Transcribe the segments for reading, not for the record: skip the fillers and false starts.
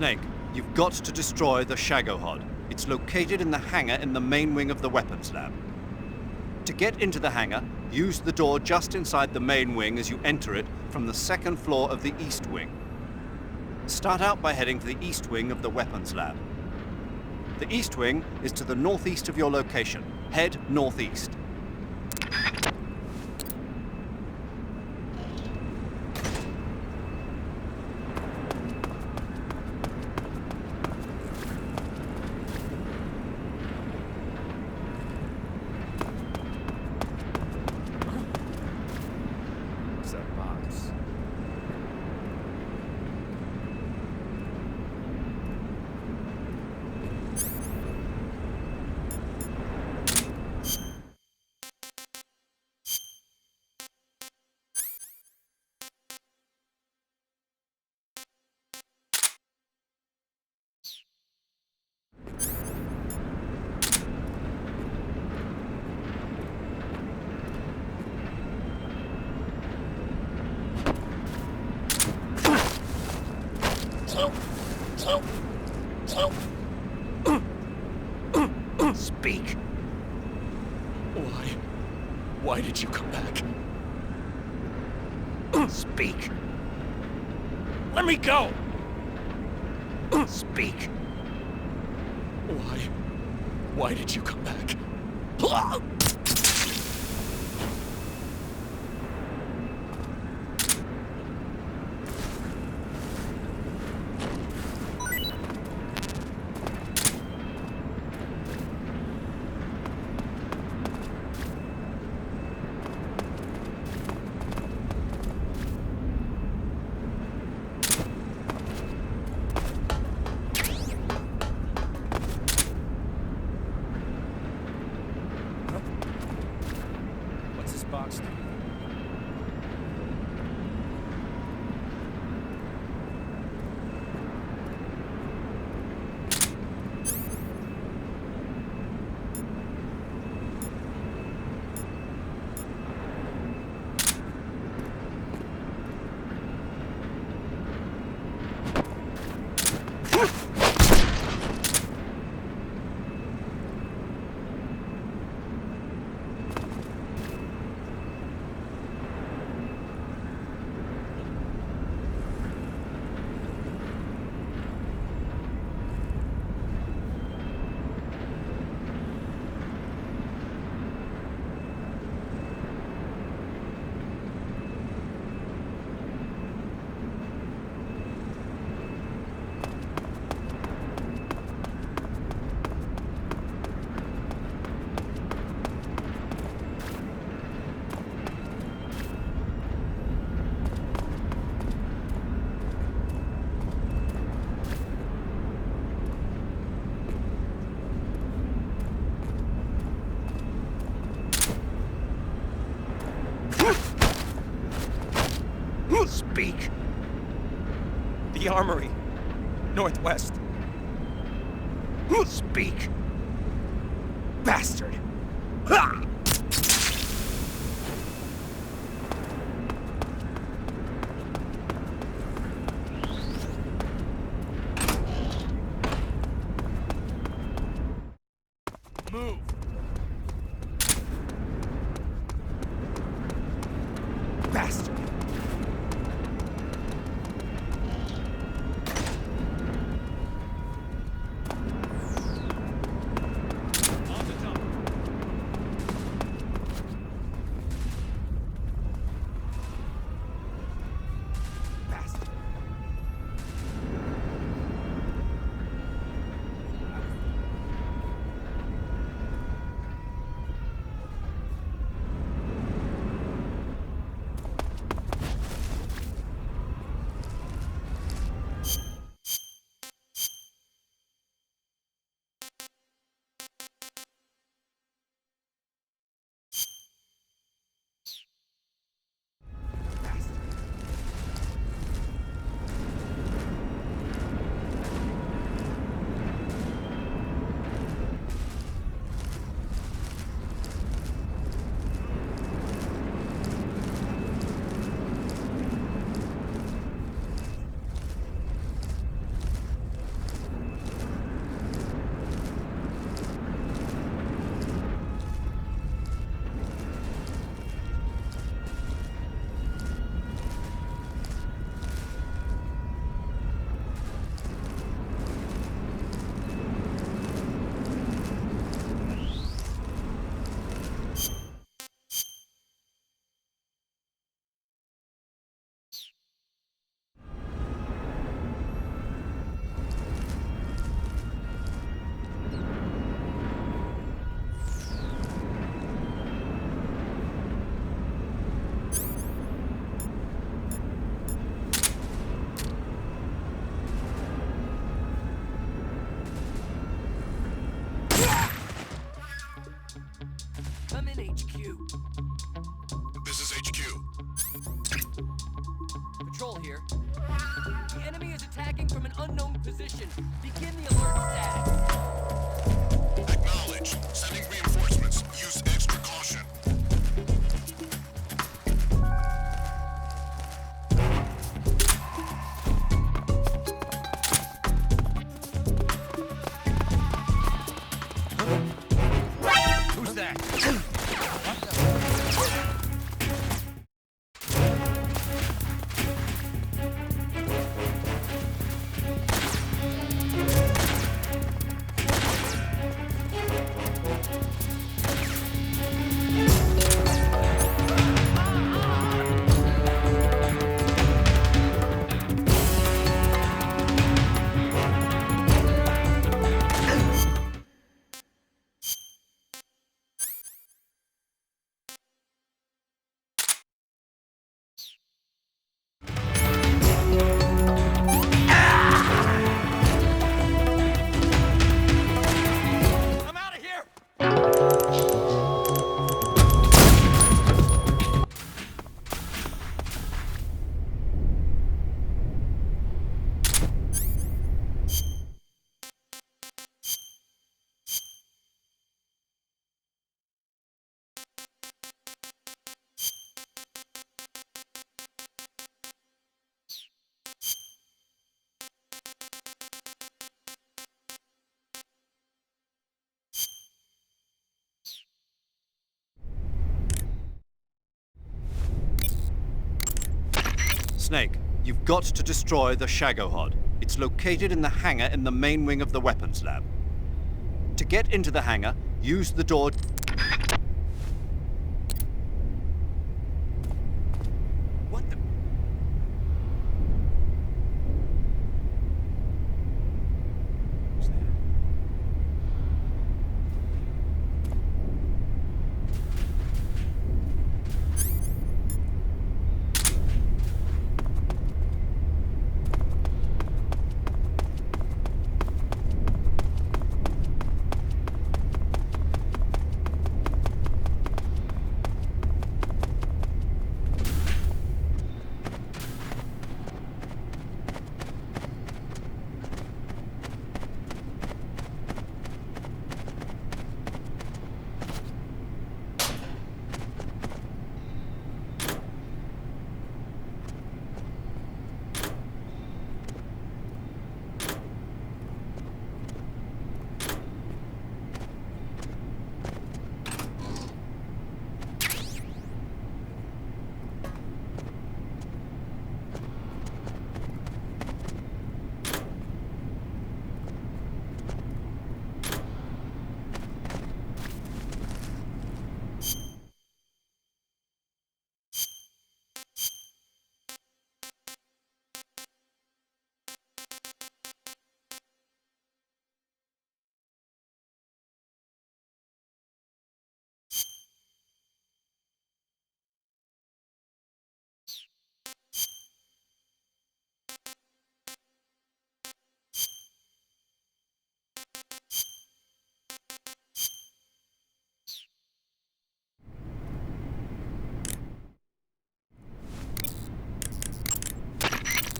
Snake, you've got to destroy the Shagohod. It's located in the hangar in the main wing of the weapons lab. To get into the hangar, use the door just inside the main wing as you enter it from the second floor of the east wing. Start out by heading to the east wing of the weapons lab. The east wing is to the northeast of your location. Head northeast. Speak. Why did you come back? Speak. Let me go! Speak. Why did you come back? Speak. The armory. Northwest. Speak. Bastard. Ha! Move. Bastard. here. The enemy is attacking from an unknown position. Begin the alert status. Acknowledge. Sending reinforcements. Use extra caution. Who's that? I'm out of here! Snake, you've got to destroy the Shagohod. It's located in the hangar in the main wing of the weapons lab. To get into the hangar, use the door... What the? Who's that?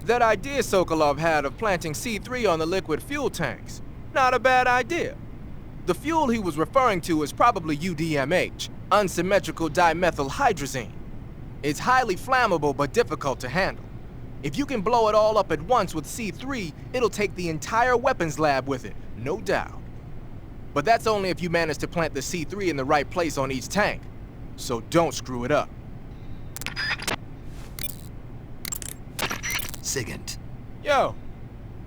That idea Sokolov had of planting C3 on the liquid fuel tanks. Not a bad idea. The fuel he was referring to is probably UDMH, unsymmetrical dimethylhydrazine. It's highly flammable but difficult to handle. If you can blow it all up at once with C3, it'll take the entire weapons lab with it, no doubt. But that's only if you manage to plant the C3 in the right place on each tank. So don't screw it up. Sigint, Yo,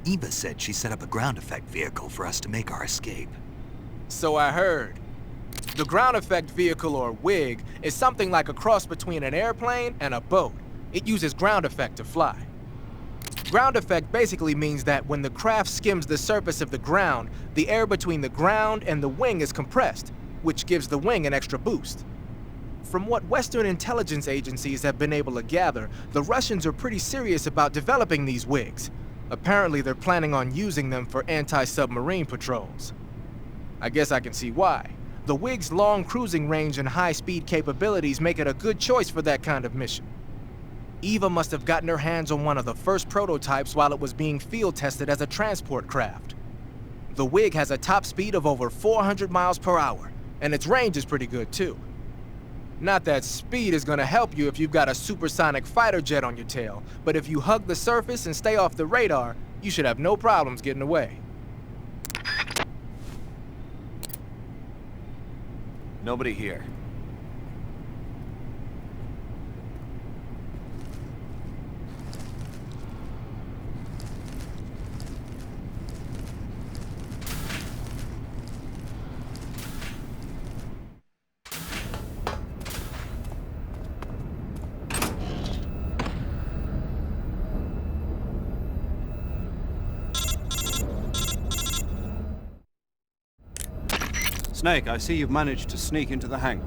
Eva said she set up a ground effect vehicle for us to make our escape. so I heard. The ground effect vehicle, or WIG, is something like a cross between an airplane and a boat. It uses ground effect to fly. Ground effect basically means that when the craft skims the surface of the ground, the air between the ground and the wing is compressed, which gives the wing an extra boost. From what Western intelligence agencies have been able to gather, the Russians are pretty serious about developing these WIGs. Apparently they're planning on using them for anti-submarine patrols. I guess I can see why. The WIG's long cruising range and high-speed capabilities make it a good choice for that kind of mission. Eva must have gotten her hands on one of the first prototypes while it was being field tested as a transport craft. The Wig has a top speed of over 400 miles per hour, and its range is pretty good too. Not that speed is gonna help you if you've got a supersonic fighter jet on your tail, but if you hug the surface and stay off the radar, you should have no problems getting away. Nobody here. Snake, I see you've managed to sneak into the hangar.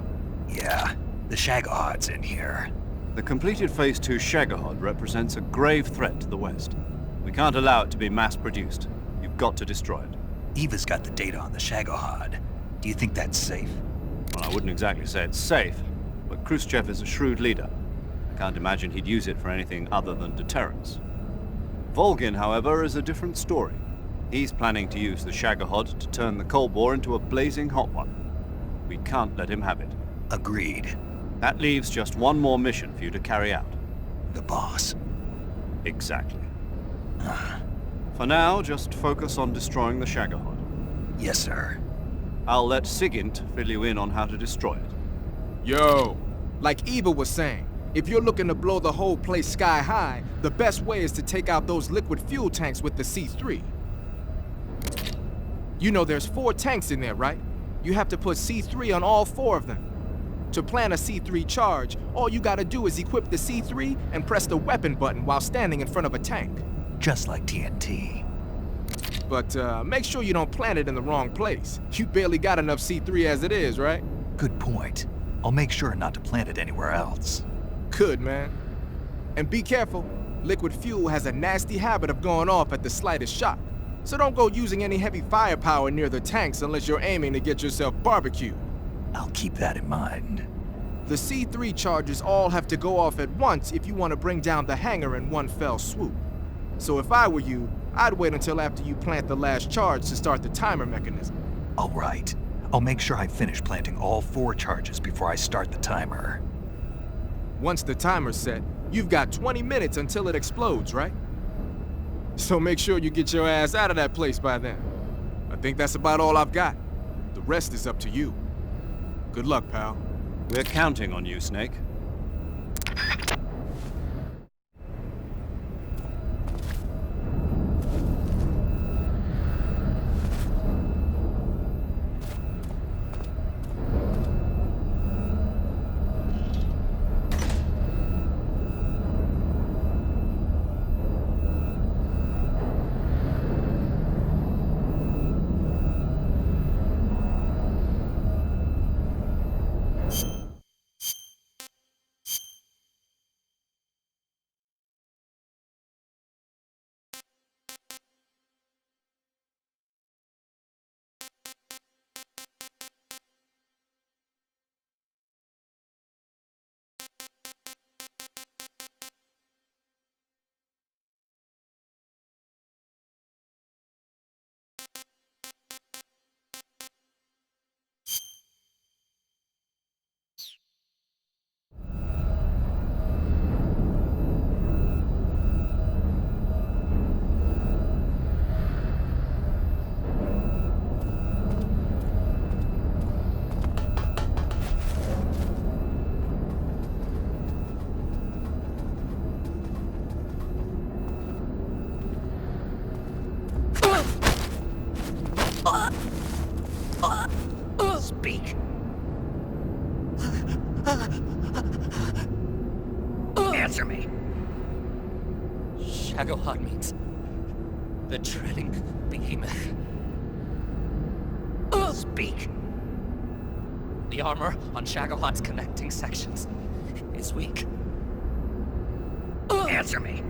Yeah, the Shagohod's in here. The completed Phase 2 Shagahod represents a grave threat to the West. We can't allow it to be mass-produced. You've got to destroy it. Eva's got the data on the Shagohod. Do you think that's safe? Well, I wouldn't exactly say it's safe, but Khrushchev is a shrewd leader. I can't imagine he'd use it for anything other than deterrence. Volgin, however, is a different story. He's planning to use the Shagahod to turn the Cold War into a blazing hot one. We can't let him have it. Agreed. That leaves just one more mission for you to carry out. The boss. Exactly. For now, just focus on destroying the Shagahod. Yes, sir. I'll let Sigint fill you in on how to destroy it. Yo, like Eva was saying, if you're looking to blow the whole place sky high, the best way is to take out those liquid fuel tanks with the C3. You know there's 4 tanks in there, right? You have to put C3 on all 4 of them. To plant a C3 charge, all you gotta do is equip the C3 and press the weapon button while standing in front of a tank. Just like TNT. But make sure you don't plant it in the wrong place. You barely got enough C3 as it is, right? Good point. I'll make sure not to plant it anywhere else. Good, man. And be careful. Liquid fuel has a nasty habit of going off at the slightest shock. So don't go using any heavy firepower near the tanks unless you're aiming to get yourself barbecued. I'll keep that in mind. The C3 charges all have to go off at once if you want to bring down the hangar in one fell swoop. So if I were you, I'd wait until after you plant the last charge to start the timer mechanism. All right. I'll make sure I finish planting all 4 charges before I start the timer. Once the timer's set, you've got 20 minutes until it explodes, right? So make sure you get your ass out of that place by then. I think that's about all I've got. The rest is up to you. Good luck, pal. We're counting on you, Snake. Speak. Answer me. Shagohod means the treading behemoth. Speak. The armor on Shagohod's connecting sections is weak. Answer me.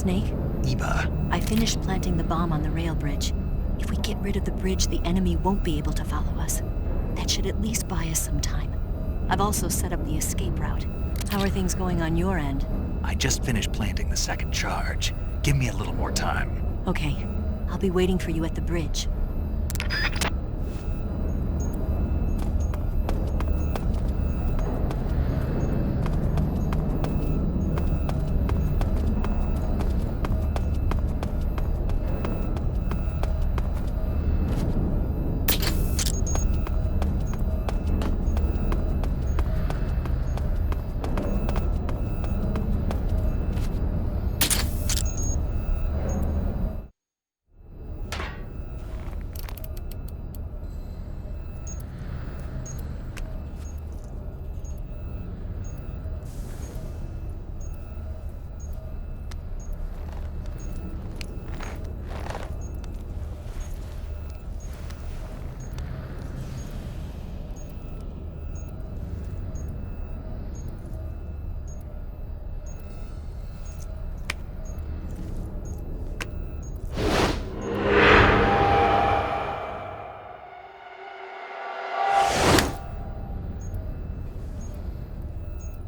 Snake? Eva, I finished planting the bomb on the rail bridge. If we get rid of the bridge, the enemy won't be able to follow us. That should at least buy us some time. I've also set up the escape route. How are things going on your end? I just finished planting the second charge. Give me a little more time. Okay. I'll be waiting for you at the bridge.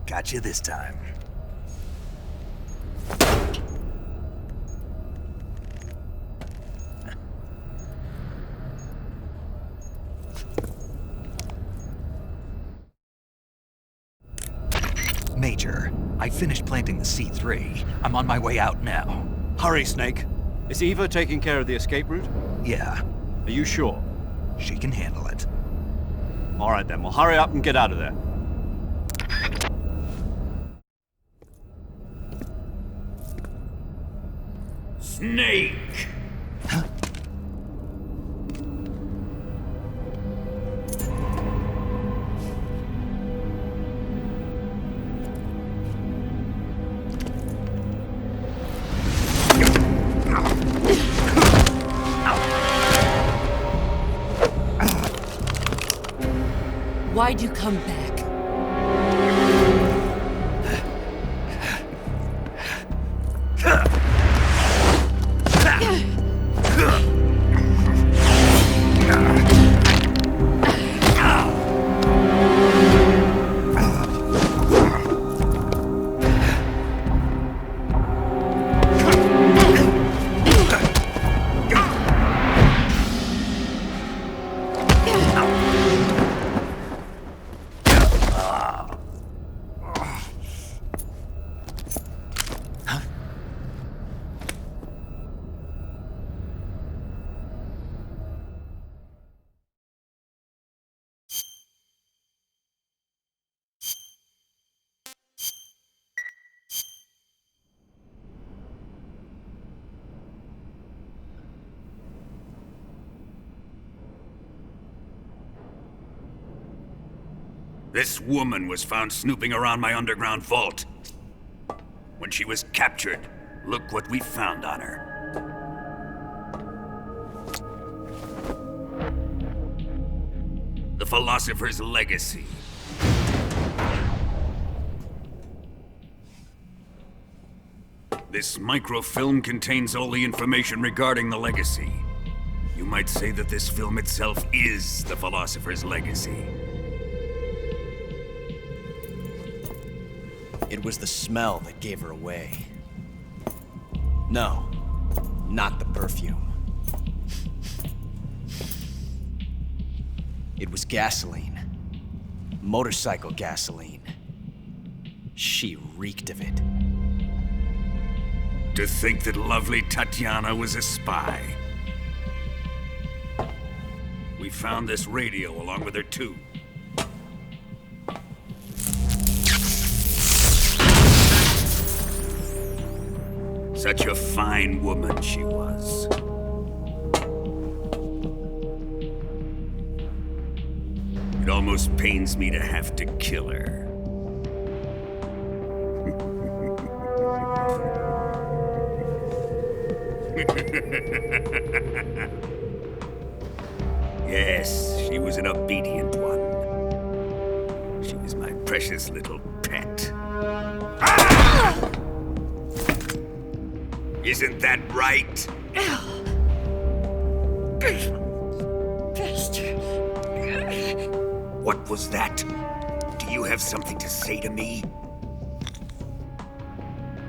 Got you this time. Major, I finished planting the C3. I'm on my way out now. Hurry, Snake. Is Eva taking care of the escape route? Yeah, Are you sure? she can handle it. All right then, well hurry up and get out of there. Snake! Why'd you come back? This woman was found snooping around my underground vault. When she was captured, look what we found on her. The Philosopher's Legacy. This microfilm contains all the information regarding the Legacy. You might say that this film itself is the Philosopher's Legacy. It was the smell that gave her away. No, not the perfume. It was gasoline. Motorcycle gasoline. She reeked of it. To think that lovely Tatiana was a spy. We found this radio along with her too. Such a fine woman she was. It almost pains me to have to kill her. Yes, she was an obedient one. She was my precious little pet. Ah! Isn't that right? What was that? Do you have something to say to me?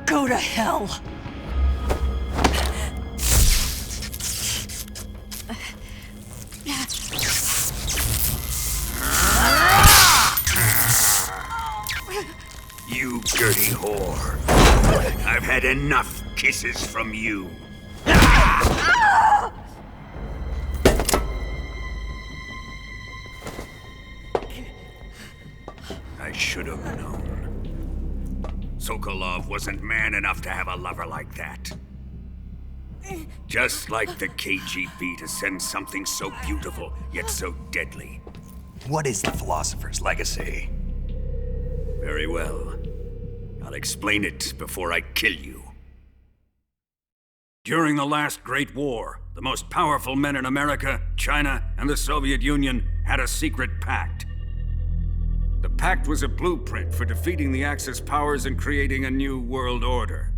Go to hell. You dirty whore. I've had enough kisses from you. I should have known. Sokolov wasn't man enough to have a lover like that. Just like the KGB to send something so beautiful, yet so deadly. What is the Philosopher's Legacy? Very well. I'll explain it before I kill you. During the last Great War, the most powerful men in America, China, and the Soviet Union had a secret pact. The pact was a blueprint for defeating the Axis powers and creating a new world order.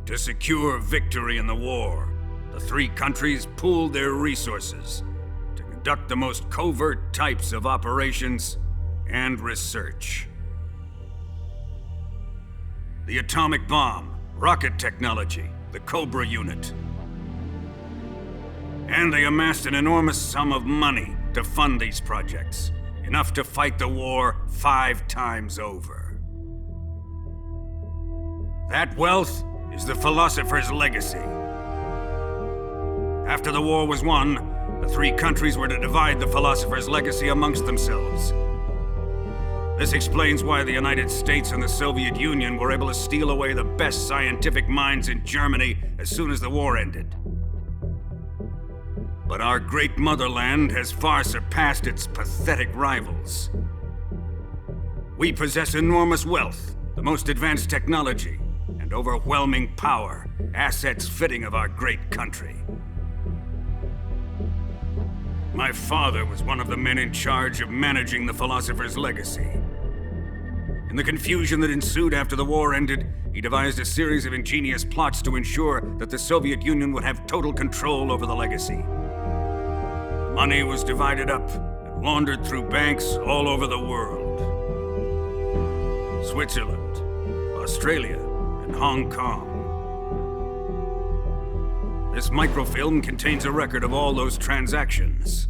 To secure victory in the war, the three countries pooled their resources to conduct the most covert types of operations and research. The atomic bomb, rocket technology, the Cobra unit. And they amassed an enormous sum of money to fund these projects, enough to fight the war 5 times over. That wealth is the Philosopher's Legacy. After the war was won, the three countries were to divide the Philosopher's Legacy amongst themselves. This explains why the United States and the Soviet Union were able to steal away the best scientific minds in Germany as soon as the war ended. But our great motherland has far surpassed its pathetic rivals. We possess enormous wealth, the most advanced technology, and overwhelming power, assets fitting of our great country. My father was one of the men in charge of managing the Philosopher's Legacy. In the confusion that ensued after the war ended, he devised a series of ingenious plots to ensure that the Soviet Union would have total control over the legacy. Money was divided up and laundered through banks all over the world. Switzerland, Australia, and Hong Kong. This microfilm contains a record of all those transactions.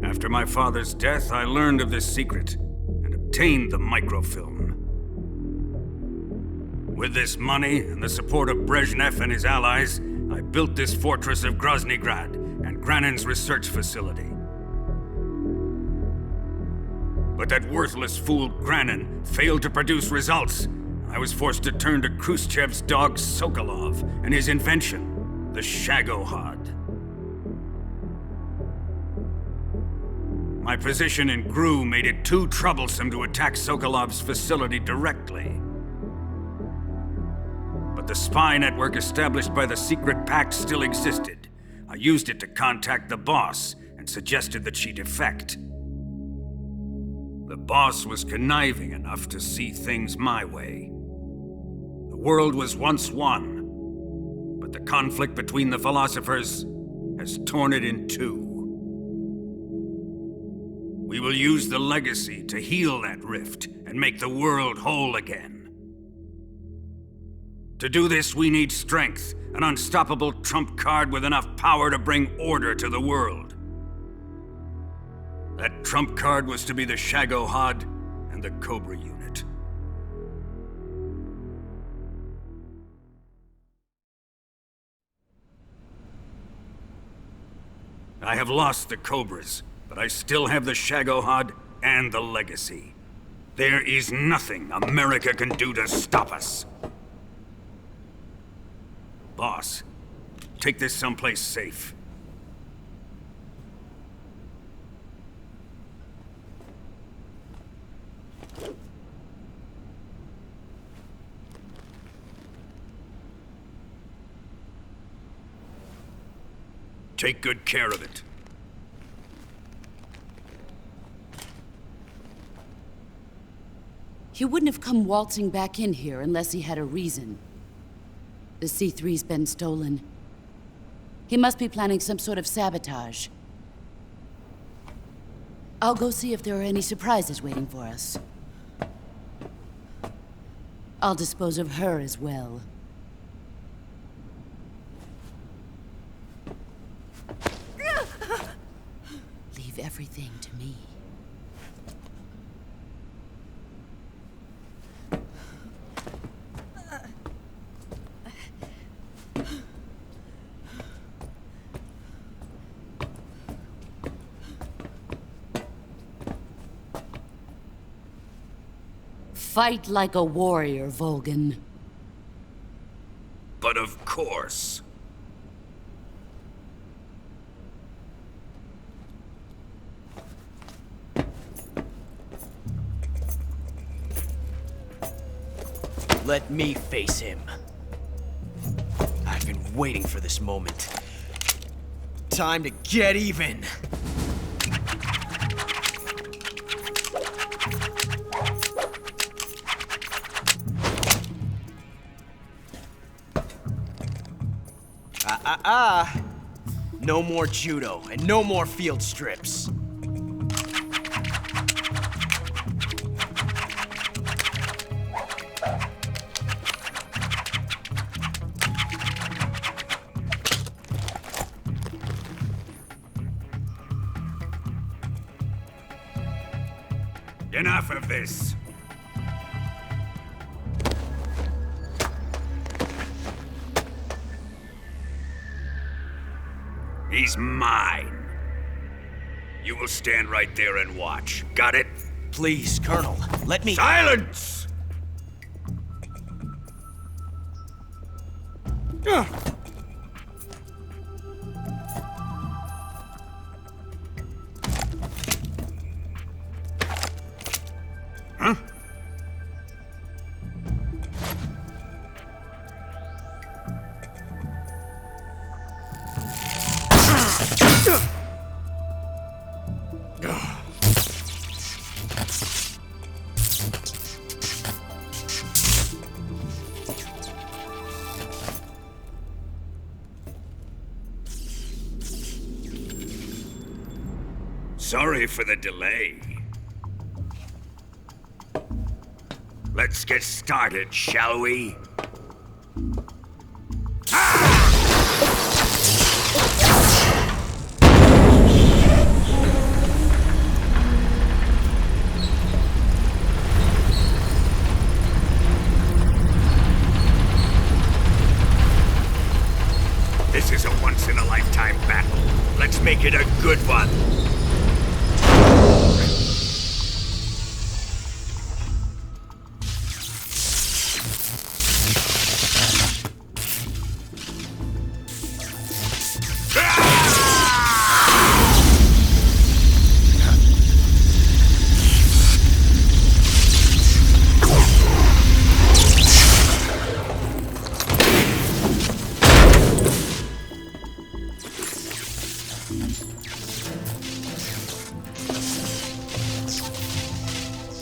After my father's death, I learned of this secret and obtained the microfilm. With this money and the support of Brezhnev and his allies, I built this fortress of Groznygrad and Granin's research facility. But that worthless fool Granin failed to produce results. I was forced to turn to Khrushchev's dog Sokolov and his invention, the Shagohod. My position in GRU made it too troublesome to attack Sokolov's facility directly. But the spy network established by the secret pact still existed. I used it to contact the boss and suggested that she defect. The boss was conniving enough to see things my way. The world was once one, but the conflict between the philosophers has torn it in two. We will use the legacy to heal that rift and make the world whole again. To do this, we need strength, an unstoppable trump card with enough power to bring order to the world. That trump card was to be the Shagohod and the Cobra unit. I have lost the Cobras, but I still have the Shagohod and the legacy. There is nothing America can do to stop us. Boss, take this someplace safe. Take good care of it. He wouldn't have come waltzing back in here unless he had a reason. The C3's been stolen. He must be planning some sort of sabotage. I'll go see if there are any surprises waiting for us. I'll dispose of her as well. Leave everything to me. Fight like a warrior, Volgin. But of course. Let me face him. I've been waiting for this moment. Time to get even! No more judo, and no more field strips. Enough of this. He's mine. You will stand right there and watch. Got it? Please, Colonel, let me— Silence! Huh? Sorry for the delay. Let's get started, shall we? This is a once-in-a-lifetime battle. Let's make it a good one.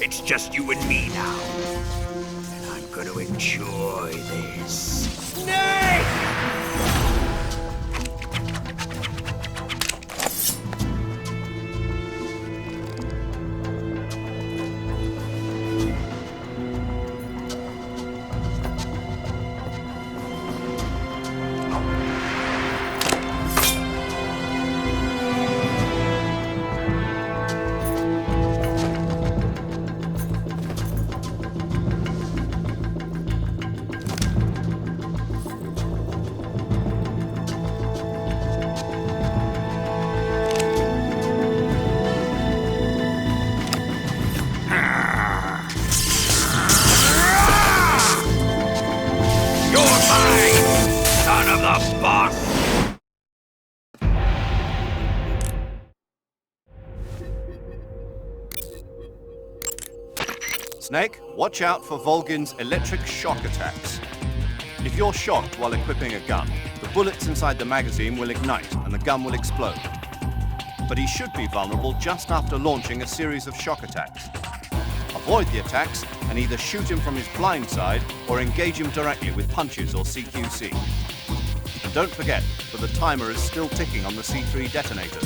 It's just you and me now. And I'm gonna enjoy this. Snake! Snake, watch out for Volgin's electric shock attacks. If you're shocked while equipping a gun, the bullets inside the magazine will ignite and the gun will explode. But he should be vulnerable just after launching a series of shock attacks. Avoid the attacks and either shoot him from his blind side or engage him directly with punches or CQC. And don't forget that the timer is still ticking on the C3 detonator.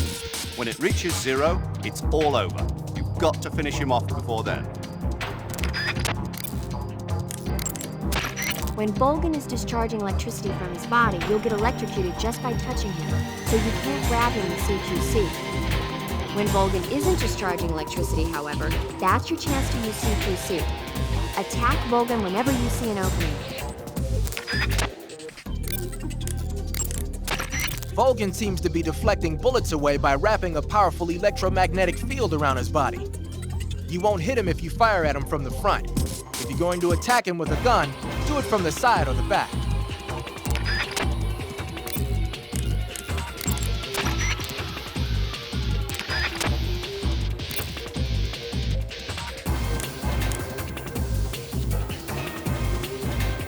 When it reaches 0, it's all over. You've got to finish him off before then. When Volgin is discharging electricity from his body, you'll get electrocuted just by touching him, so you can't grab him with CQC. When Volgin isn't discharging electricity, however, that's your chance to use CQC. Attack Volgin whenever you see an opening. Volgin seems to be deflecting bullets away by wrapping a powerful electromagnetic field around his body. You won't hit him if you fire at him from the front. If you're going to attack him with a gun, do it from the side or the back.